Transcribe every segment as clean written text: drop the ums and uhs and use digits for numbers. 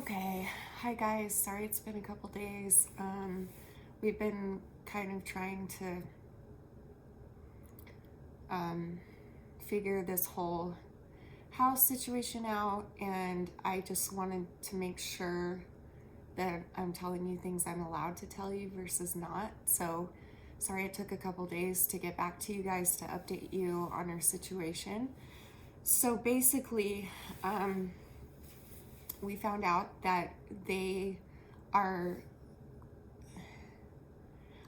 Okay, hi guys. Sorry it's been a couple days. We've been kind of trying to figure this whole house situation out, and I just wanted to make sure that I'm telling you things I'm allowed to tell you versus not. So sorry it took a couple days to get back to you guys to update you on our situation. So basically, we found out that they are,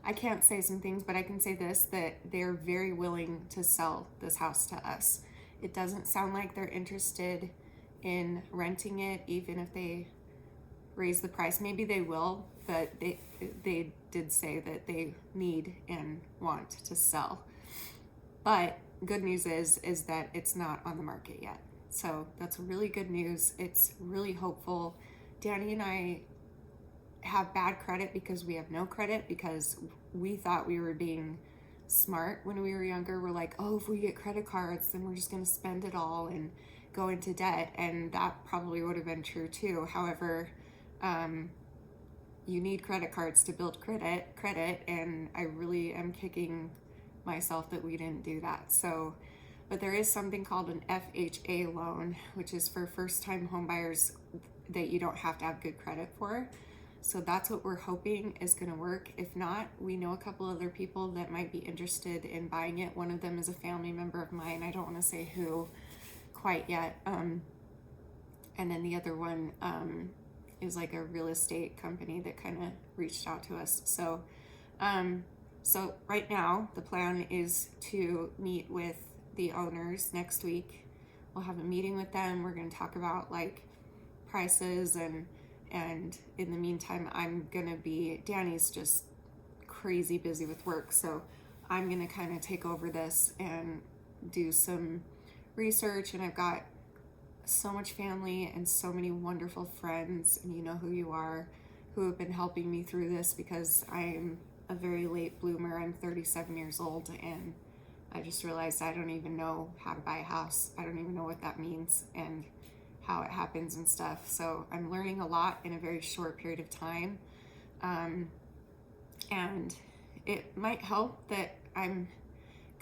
I can't say some things, but I can say this, that they're very willing to sell this house to us. It doesn't sound like they're interested in renting it, even if they raise the price. Maybe they will, but they did say that they need and want to sell. But good news is that it's not on the market yet. So that's really good news. It's really hopeful. Danny and I have bad credit because we have no credit, because we thought we were being smart when we were younger. We're like, oh, if we get credit cards, then we're just going to spend it all and go into debt. And that probably would have been true too. However, you need credit cards to build credit. And I really am kicking myself that we didn't do that. So, but there is something called an FHA loan, which is for first-time homebuyers that you don't have to have good credit for. So that's what we're hoping is going to work. If not, we know a couple other people that might be interested in buying it. One of them is a family member of mine. I don't want to say who quite yet. And then the other one is like a real estate company that kind of reached out to us. So, so right now the plan is to meet with the owners next week. We'll have a meeting with them. We're going to talk about like prices, and in the meantime, Danny's just crazy busy with work. So I'm going to kind of take over this and do some research. And I've got so much family and so many wonderful friends, and you know who you are, who have been helping me through this, because I'm a very late bloomer. I'm 37 years old, and I just realized I don't even know how to buy a house. I don't even know what that means and how it happens and stuff. So I'm learning a lot in a very short period of time. And it might help that I'm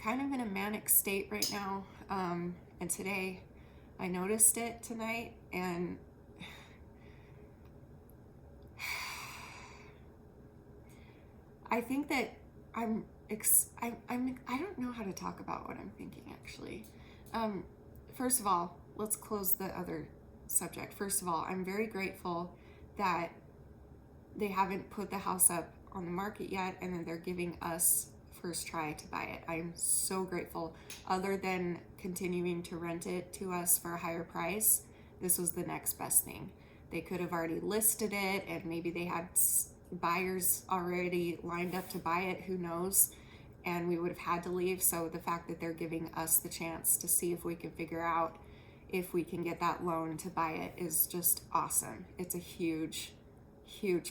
kind of in a manic state right now. And today I noticed it tonight, and I think that I don't know how to talk about what I'm thinking, actually. First of all, let's close the other subject. First of all, I'm very grateful that they haven't put the house up on the market yet, and then they're giving us first try to buy it. I'm so grateful. Other than continuing to rent it to us for a higher price, this was the next best thing. They could have already listed it, and maybe they had buyers already lined up to buy it, who knows, and we would have had to leave. So the fact that they're giving us the chance to see if we can figure out if we can get that loan to buy it is just awesome. It's a huge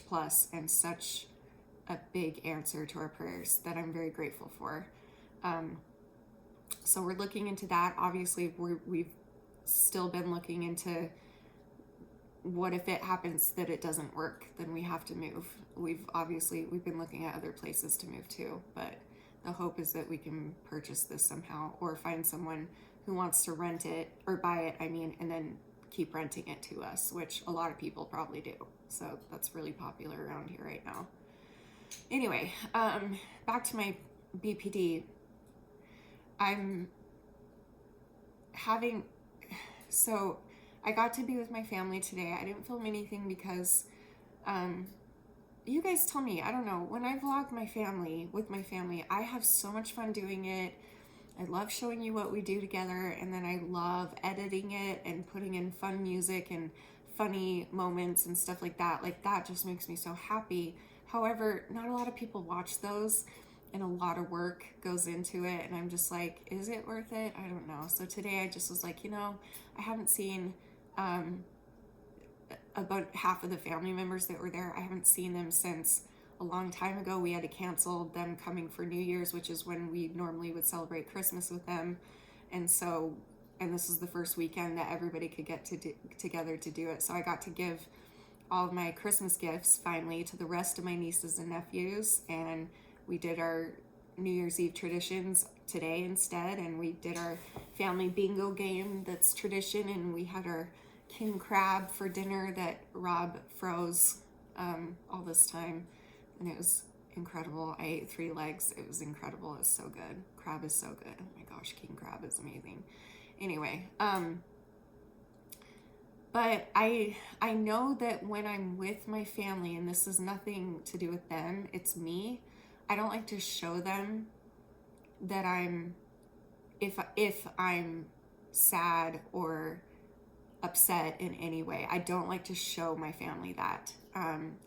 plus, and such a big answer to our prayers that I'm very grateful for. So we're looking into that. Obviously, we've still been looking into what if it happens that it doesn't work, then we have to move. We've been looking at other places to move to, but the hope is that we can purchase this somehow, or find someone who wants to rent it, or buy it, and then keep renting it to us, which a lot of people probably do. So that's really popular around here right now. Anyway, back to my BPD. So I got to be with my family today. I didn't film anything because, you guys tell me, I don't know, when I vlog with my family, I have so much fun doing it. I love showing you what we do together, and then I love editing it and putting in fun music and funny moments and stuff like that. Like, that just makes me so happy. However, not a lot of people watch those, and a lot of work goes into it, and I'm just like, is it worth it? I don't know. So today I just was like, I haven't seen about half of the family members that were there. I haven't seen them since a long time ago. We had to cancel them coming for New Year's, which is when we normally would celebrate Christmas with them. And this is the first weekend that everybody could get together to do it. So I got to give all of my Christmas gifts finally to the rest of my nieces and nephews, and we did our New Year's Eve traditions today instead, and we did our family bingo game that's tradition, and we had our king crab for dinner that Rob froze all this time, and it was incredible. I ate 3 legs. It was incredible. It was so good. Crab is so good. Oh my gosh, king crab is amazing. Anyway, but I know that when I'm with my family, and this is nothing to do with them, it's me, I don't like to show them that if I'm sad or upset in any way. I don't like to show my family that.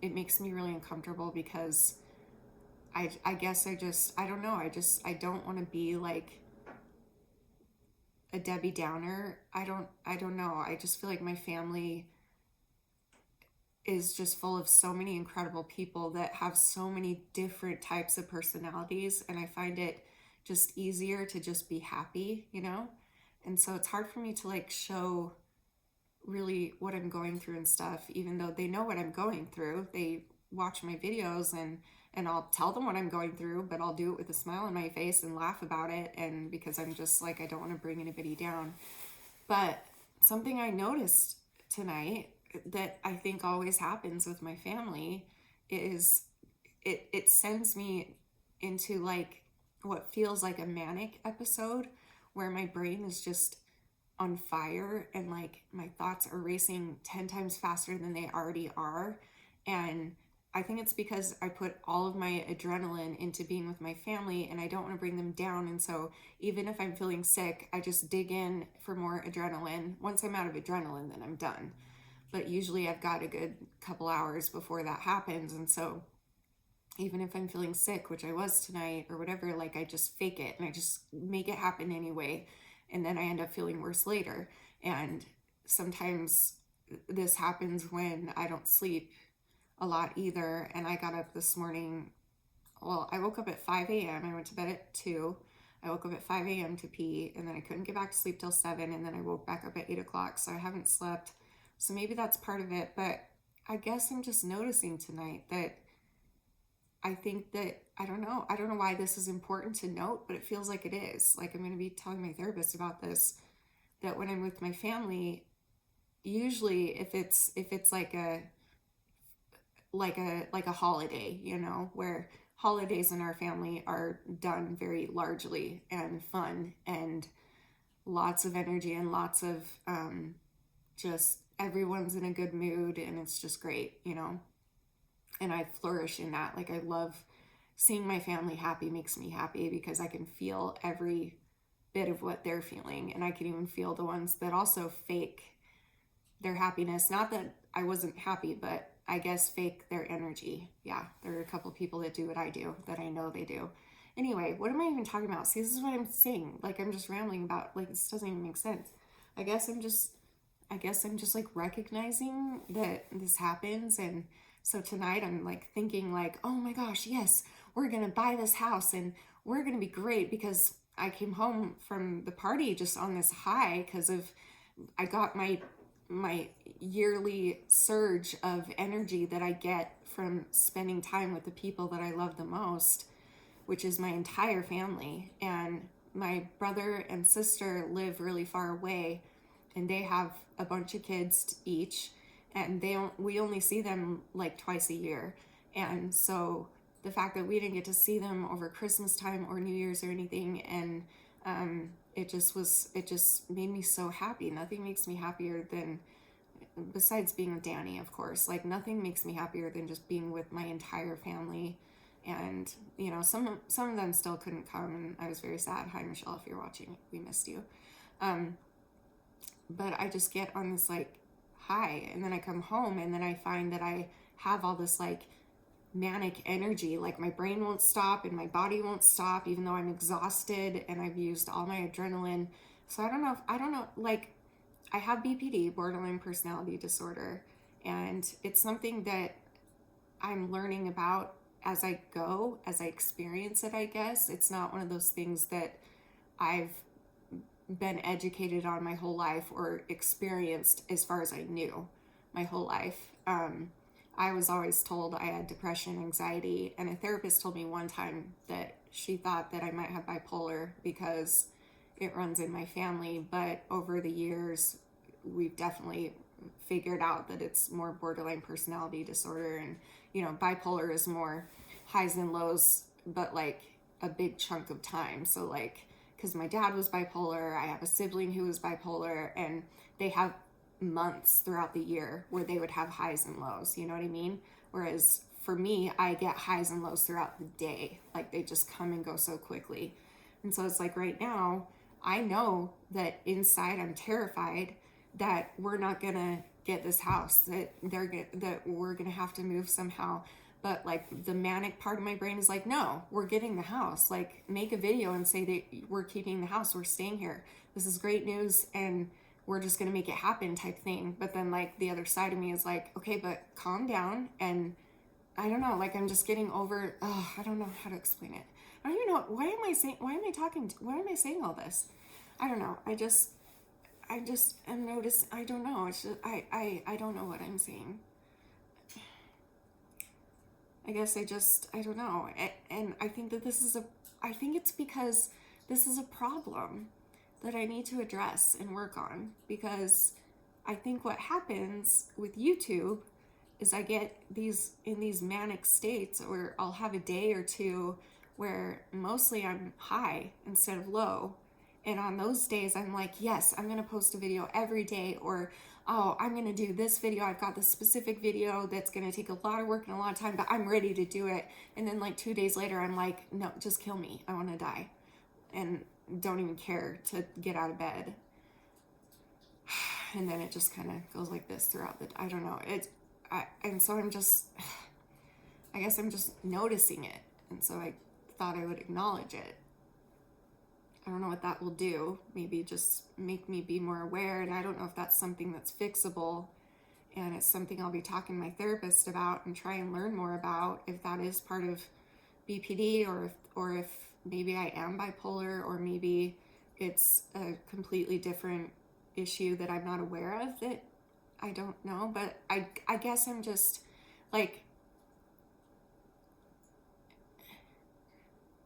It makes me really uncomfortable because I guess I don't know. I don't want to be like a Debbie Downer. I don't know. I just feel like my family is just full of so many incredible people that have so many different types of personalities, and I find it just easier to just be happy, you know? And so it's hard for me to like show really what I'm going through and stuff, even though they know what I'm going through. They watch my videos, and I'll tell them what I'm going through, but I'll do it with a smile on my face and laugh about it, and because I'm just like, I don't want to bring anybody down. But something I noticed tonight that I think always happens with my family is it sends me into like what feels like a manic episode where my brain is just on fire, and like my thoughts are racing 10 times faster than they already are. And I think it's because I put all of my adrenaline into being with my family, and I don't want to bring them down. And so even if I'm feeling sick, I just dig in for more adrenaline. Once I'm out of adrenaline, then I'm done. But usually I've got a good couple hours before that happens. And so even if I'm feeling sick, which I was tonight or whatever, like I just fake it and I just make it happen anyway. And then I end up feeling worse later. And sometimes this happens when I don't sleep a lot either. And I got up this morning, well, I woke up at 5 a.m. I went to bed at 2. I woke up at 5 a.m. to pee, and then I couldn't get back to sleep till 7, and then I woke back up at 8 o'clock, so I haven't slept. So maybe that's part of it, but I guess I'm just noticing tonight that I think that, I don't know why this is important to note, but it feels like it is. Like I'm going to be telling my therapist about this, that when I'm with my family, usually if it's like a holiday, you know, where holidays in our family are done very largely and fun and lots of energy and lots of just everyone's in a good mood and it's just great, you know. And I flourish in that. Like I love seeing my family happy, makes me happy because I can feel every bit of what they're feeling, and I can even feel the ones that also fake their happiness. Not that I wasn't happy, but I guess fake their energy. Yeah, there are a couple people that do what I do, that I know they do. Anyway, what am I even talking about? See, this is what I'm saying. Like I'm just rambling about, like this doesn't even make sense. I guess I'm just like recognizing that this happens. And so tonight I'm like thinking like, oh my gosh, yes, we're gonna buy this house and we're gonna be great, because I came home from the party just on this high because of I got my yearly surge of energy that I get from spending time with the people that I love the most, which is my entire family. And my brother and sister live really far away, and they have a bunch of kids each, and we only see them like twice a year. And so the fact that we didn't get to see them over Christmas time or New Year's or anything, and it just made me so happy. Nothing makes me happier than, besides being with Danny, of course, like nothing makes me happier than just being with my entire family. And you know, some of them still couldn't come, and I was very sad. Hi Michelle, if you're watching, we missed you. But I just get on this like high, and then I come home and then I find that I have all this like manic energy, like my brain won't stop and my body won't stop, even though I'm exhausted and I've used all my adrenaline. So I don't know, like I have BPD, borderline personality disorder, and it's something that I'm learning about as I go, as I experience it, I guess. It's not one of those things that I've been educated on my whole life or experienced as far as I knew my whole life. I was always told I had depression, anxiety, and a therapist told me one time that she thought that I might have bipolar because it runs in my family. But over the years, we've definitely figured out that it's more borderline personality disorder. And, you know, bipolar is more highs and lows, but like a big chunk of time. So like, because my dad was bipolar, I have a sibling who was bipolar, and they have months throughout the year where they would have highs and lows, you know what I mean? Whereas for me, I get highs and lows throughout the day. Like they just come and go so quickly. And so it's like right now, I know that inside I'm terrified that we're not gonna get this house, that we're gonna have to move somehow. But like the manic part of my brain is like, no, we're getting the house. Like make a video and say that we're keeping the house, we're staying here. This is great news, and we're just gonna make it happen type thing. But then like the other side of me is like, okay, but calm down. And I don't know, like I'm just getting over, I don't know how to explain it. I don't even know, why am I saying all this? I don't know. I just am noticed. I don't know. It's just, I don't know what I'm saying. I guess I don't know. And I think that I think it's because this is a problem that I need to address and work on, because I think what happens with YouTube is I get in these manic states where I'll have a day or two where mostly I'm high instead of low. And on those days, I'm like, yes, I'm going to post a video every day, or, oh, I'm going to do this video. I've got this specific video that's going to take a lot of work and a lot of time, but I'm ready to do it. And then like 2 days later, I'm like, no, just kill me. I want to die. And don't even care to get out of bed. And then it just kind of goes like this throughout I don't know. And so I guess I'm just noticing it. And so I thought I would acknowledge it. I don't know what that will do. Maybe just make me be more aware. And I don't know if that's something that's fixable. And it's something I'll be talking to my therapist about and try and learn more about, if that is part of BPD, or if maybe I am bipolar, or maybe it's a completely different issue that I'm not aware of, that I don't know. But I guess I'm just like,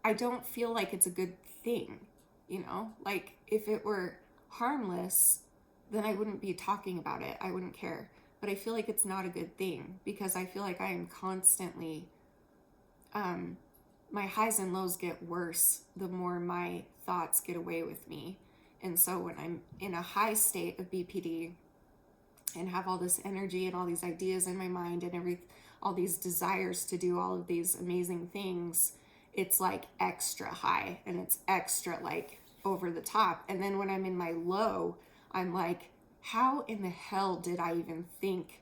I don't feel like it's a good thing, you know? Like if it were harmless, then I wouldn't be talking about it. I wouldn't care. But I feel like it's not a good thing, because I feel like I am constantly, my highs and lows get worse the more my thoughts get away with me. And so when I'm in a high state of BPD and have all this energy and all these ideas in my mind and all these desires to do all of these amazing things, it's like extra high, and it's extra like over the top. And then when I'm in my low, I'm like, how in the hell did I even think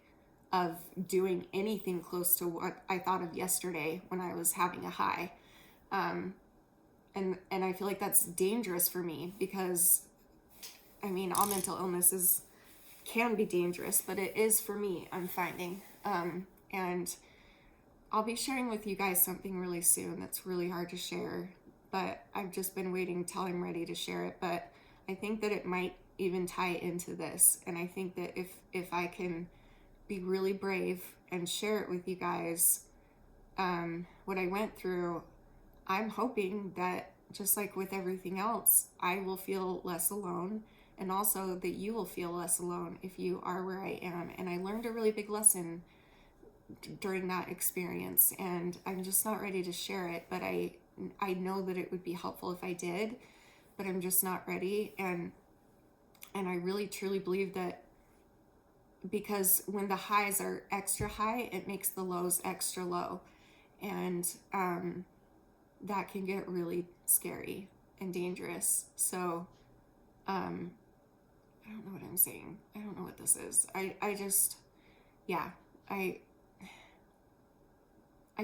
of doing anything close to what I thought of yesterday when I was having a high? And I feel like that's dangerous for me, because I mean, all mental illnesses can be dangerous, but it is for me, I'm finding. And I'll be sharing with you guys something really soon that's really hard to share, but I've just been waiting till I'm ready to share it. But I think that it might even tie into this. And I think that if I can be really brave and share it with you guys, what I went through, I'm hoping that just like with everything else, I will feel less alone, and also that you will feel less alone if you are where I am. And I learned a really big lesson during that experience, and I'm just not ready to share it, but I know that it would be helpful if I did, but I'm just not ready. And I really truly believe that, because when the highs are extra high, it makes the lows extra low, and that can get really scary and dangerous. So I don't know what I'm saying. I don't know what this is. I just, yeah, I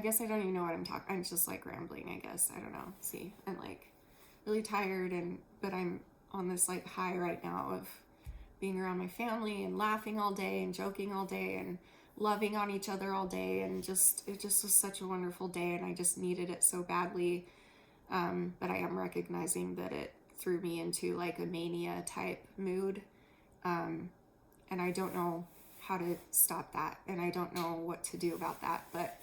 guess I don't even know what I'm talking. I'm just like rambling, I guess. I don't know. See, I'm like really tired, but I'm on this like high right now of being around my family and laughing all day and joking all day and loving on each other all day. And it just was such a wonderful day, and I just needed it so badly. But I am recognizing that it threw me into like a mania type mood. And I don't know how to stop that, and I don't know what to do about that, but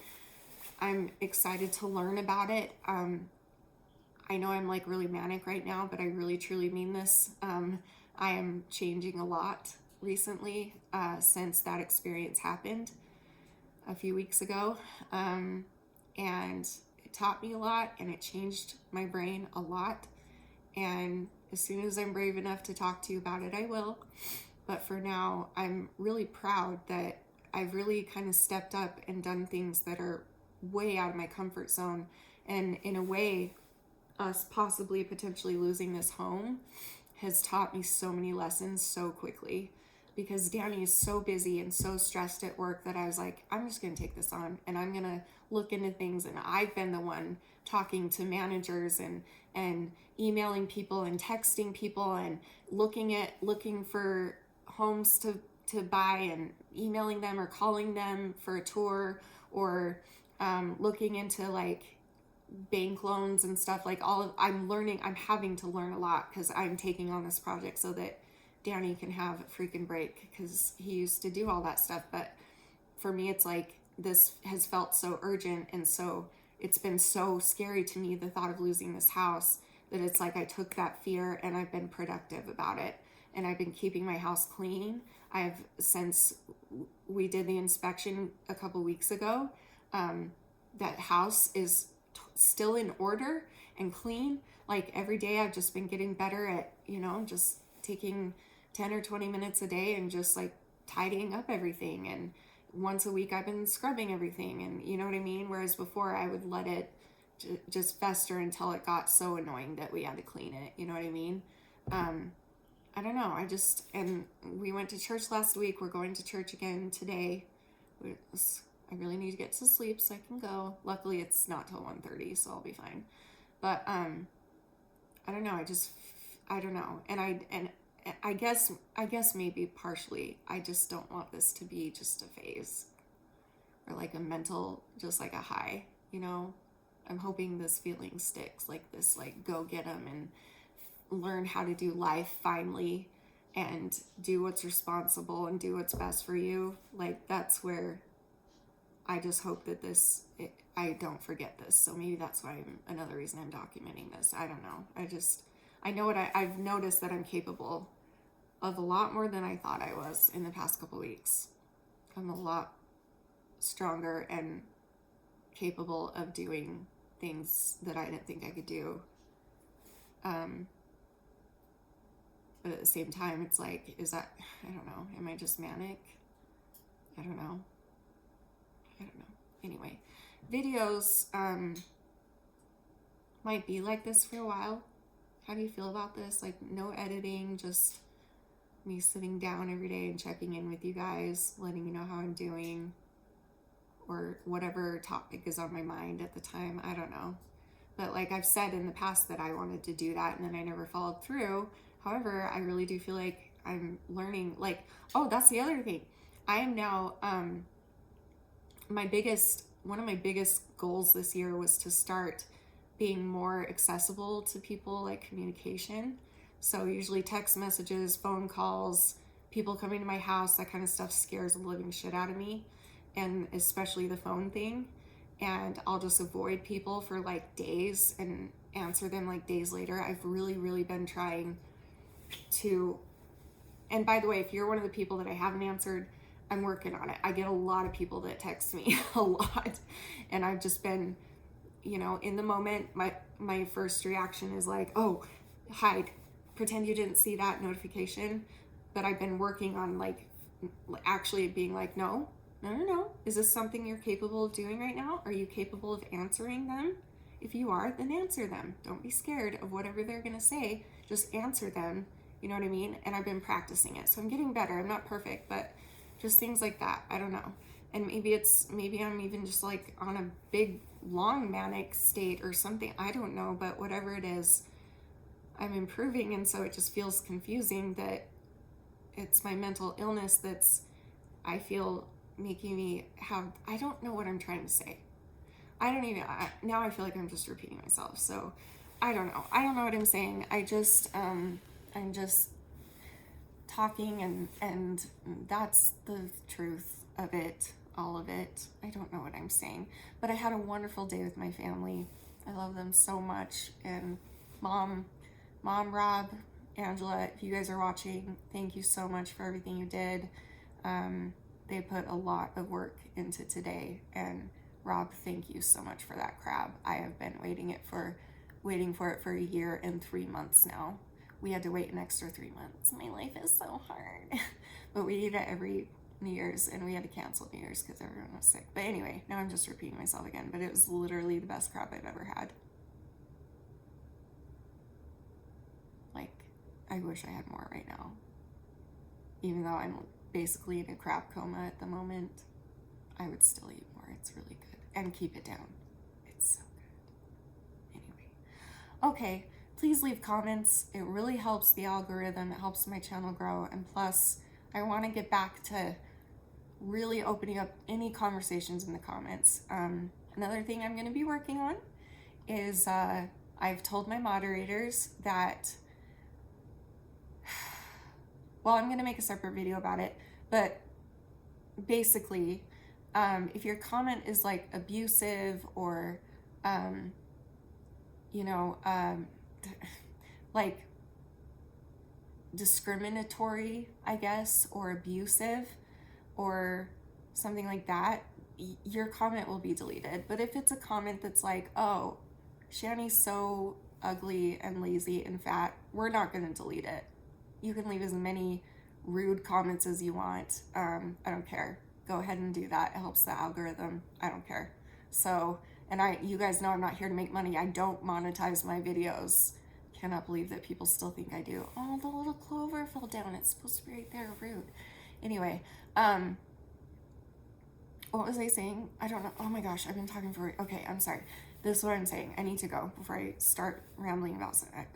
I'm excited to learn about it. I know I'm like really manic right now, but I really truly mean this. I am changing a lot recently since that experience happened a few weeks ago. And it taught me a lot, and it changed my brain a lot. And as soon as I'm brave enough to talk to you about it, I will. But for now, I'm really proud that I've really kind of stepped up and done things that are way out of my comfort zone. And in a way, us possibly potentially losing this home has taught me so many lessons so quickly, because Danny is so busy and so stressed at work that I was like, I'm just going to take this on, and I'm going to look into things. And I've been the one talking to managers and emailing people and texting people and looking for homes to buy, and emailing them or calling them for a tour, or looking into like bank loans and stuff. Like I'm having to learn a lot, because I'm taking on this project so that Danny can have a freaking break, because he used to do all that stuff. But for me, it's like this has felt so urgent, and so it's been so scary to me, the thought of losing this house, that it's like I took that fear and I've been productive about it, and I've been keeping my house clean. Since we did the inspection a couple weeks ago, that house is still in order and clean. Like every day I've just been getting better at, just taking 10 or 20 minutes a day and just like tidying up everything. And once a week I've been scrubbing everything, and you know what I mean? Whereas before I would let it just fester until it got so annoying that we had to clean it. You know what I mean? I don't know. And we went to church last week. We're going to church again today. I really need to get to sleep so I can go. Luckily it's not till 1:30, so I'll be fine. But I don't know. I don't know. And I guess maybe partially I just don't want this to be just a phase, or like a mental, just like a high, I'm hoping this feeling sticks, like this, like go get them and learn how to do life finally, and do what's responsible and do what's best for you. Like that's where I just hope that I don't forget this. So maybe that's why another reason I'm documenting this. I don't know. I know I've noticed that I'm capable of a lot more than I thought I was in the past couple weeks. I'm a lot stronger and capable of doing things that I didn't think I could do. But at the same time, it's like, I don't know. Am I just manic? I don't know. Anyway, videos might be like this for a while. How do you feel about this? Like no editing, just me sitting down every day and checking in with you guys, letting you know how I'm doing, or whatever topic is on my mind at the time. I don't know. But like I've said in the past that I wanted to do that, and then I never followed through. However, I really do feel like I'm learning. Like, oh, that's the other thing. I am now, one of my biggest goals this year was to start being more accessible to people, like communication. So usually text messages, phone calls, people coming to my house, that kind of stuff scares the living shit out of me, and especially the phone thing. And I'll just avoid people for like days and answer them like days later. I've really, really been trying to, and by the way, if you're one of the people that I haven't answered, I'm working on it. I get a lot of people that text me a lot, and I've just been, in the moment, my first reaction is like, oh, hide, pretend you didn't see that notification. But I've been working on like actually being like, no. Is this something you're capable of doing right now? Are you capable of answering them? If you are, then answer them. Don't be scared of whatever they're gonna say. Just answer them. You know what I mean? And I've been practicing it, so I'm getting better. I'm not perfect, but just things like that. I don't know. And maybe I'm even just like on a big, long manic state or something. I don't know, but whatever it is, I'm improving. And so it just feels confusing that it's my mental illness I feel making me have, I don't know what I'm trying to say. Now I feel like I'm just repeating myself. So I don't know what I'm saying. I'm just talking, and that's the truth of it, all of it. I don't know what I'm saying, but I had a wonderful day with my family. I love them so much. And mom, Rob, Angela, if you guys are watching, thank you so much for everything you did. They put a lot of work into today, and Rob, thank you so much for that crab. I have been waiting for it for a year and 3 months now. We had to wait an extra 3 months. My life is so hard. But we eat it every New Year's, and we had to cancel New Year's because everyone was sick. But anyway, now I'm just repeating myself again, but it was literally the best crab I've ever had. Like, I wish I had more right now. Even though I'm basically in a crab coma at the moment, I would still eat more. It's really good. And keep it down. It's so good. Anyway. Okay, please leave comments. It really helps the algorithm. It helps my channel grow. And plus, I want to get back to really opening up any conversations in the comments. Another thing I'm going to be working on is I've told my moderators that, well, I'm going to make a separate video about it, but basically, if your comment is like abusive or, like discriminatory, I guess, or abusive or something like that, your comment will be deleted. But if it's a comment that's like, oh, Shani's so ugly and lazy and fat, we're not going to delete it. You can leave as many rude comments as you want. I don't care. Go ahead and do that. It helps the algorithm. I don't care. So, and you guys know I'm not here to make money. I don't monetize my videos. Cannot believe that people still think I do. Oh, the little clover fell down. It's supposed to be right there. Rude. Anyway, what was I saying? I don't know. Oh my gosh, I've been talking for, okay, I'm sorry. This is what I'm saying. I need to go before I start rambling about something.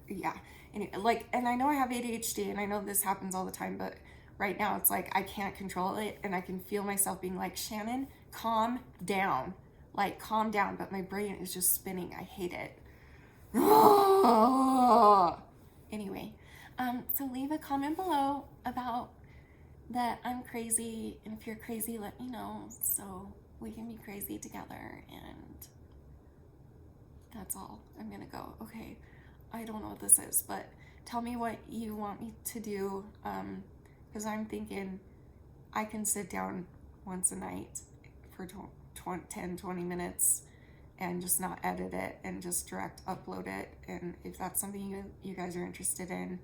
Yeah. And I know I have ADHD, and I know this happens all the time, but right now it's like I can't control it, and I can feel myself being like, Shannon, calm down. Like, calm down, but my brain is just spinning. I hate it. Anyway, so leave a comment below about that I'm crazy, and if you're crazy, let me know so we can be crazy together, and that's all. I'm gonna go. Okay, I don't know what this is, but tell me what you want me to do, because I'm thinking I can sit down once a night for 10-20 minutes and just not edit it and just direct upload it. And if that's something you guys are interested in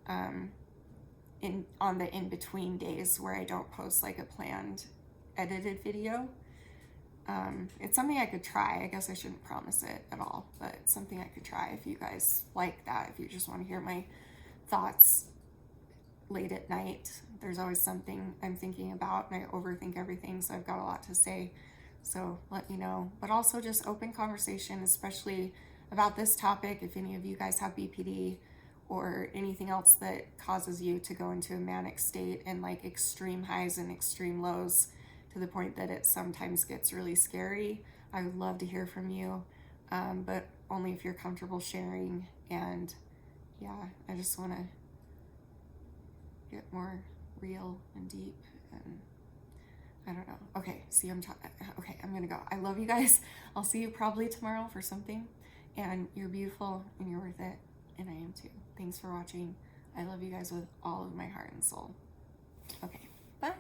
on the in-between days where I don't post like a planned edited video, it's something I could try. I guess I shouldn't promise it at all, but it's something I could try if you guys like that. If you just want to hear my thoughts late at night, there's always something I'm thinking about, and I overthink everything, so I've got a lot to say. So let me know. But also just open conversation, especially about this topic. If any of you guys have BPD or anything else that causes you to go into a manic state and like extreme highs and extreme lows to the point that it sometimes gets really scary, I would love to hear from you, but only if you're comfortable sharing. And yeah, I just want to get more real and deep, and I don't know. Okay, see, okay, I'm gonna go. I love you guys. I'll see you probably tomorrow for something, and you're beautiful and you're worth it, and I am too. Thanks for watching. I love you guys with all of my heart and soul. Okay, bye.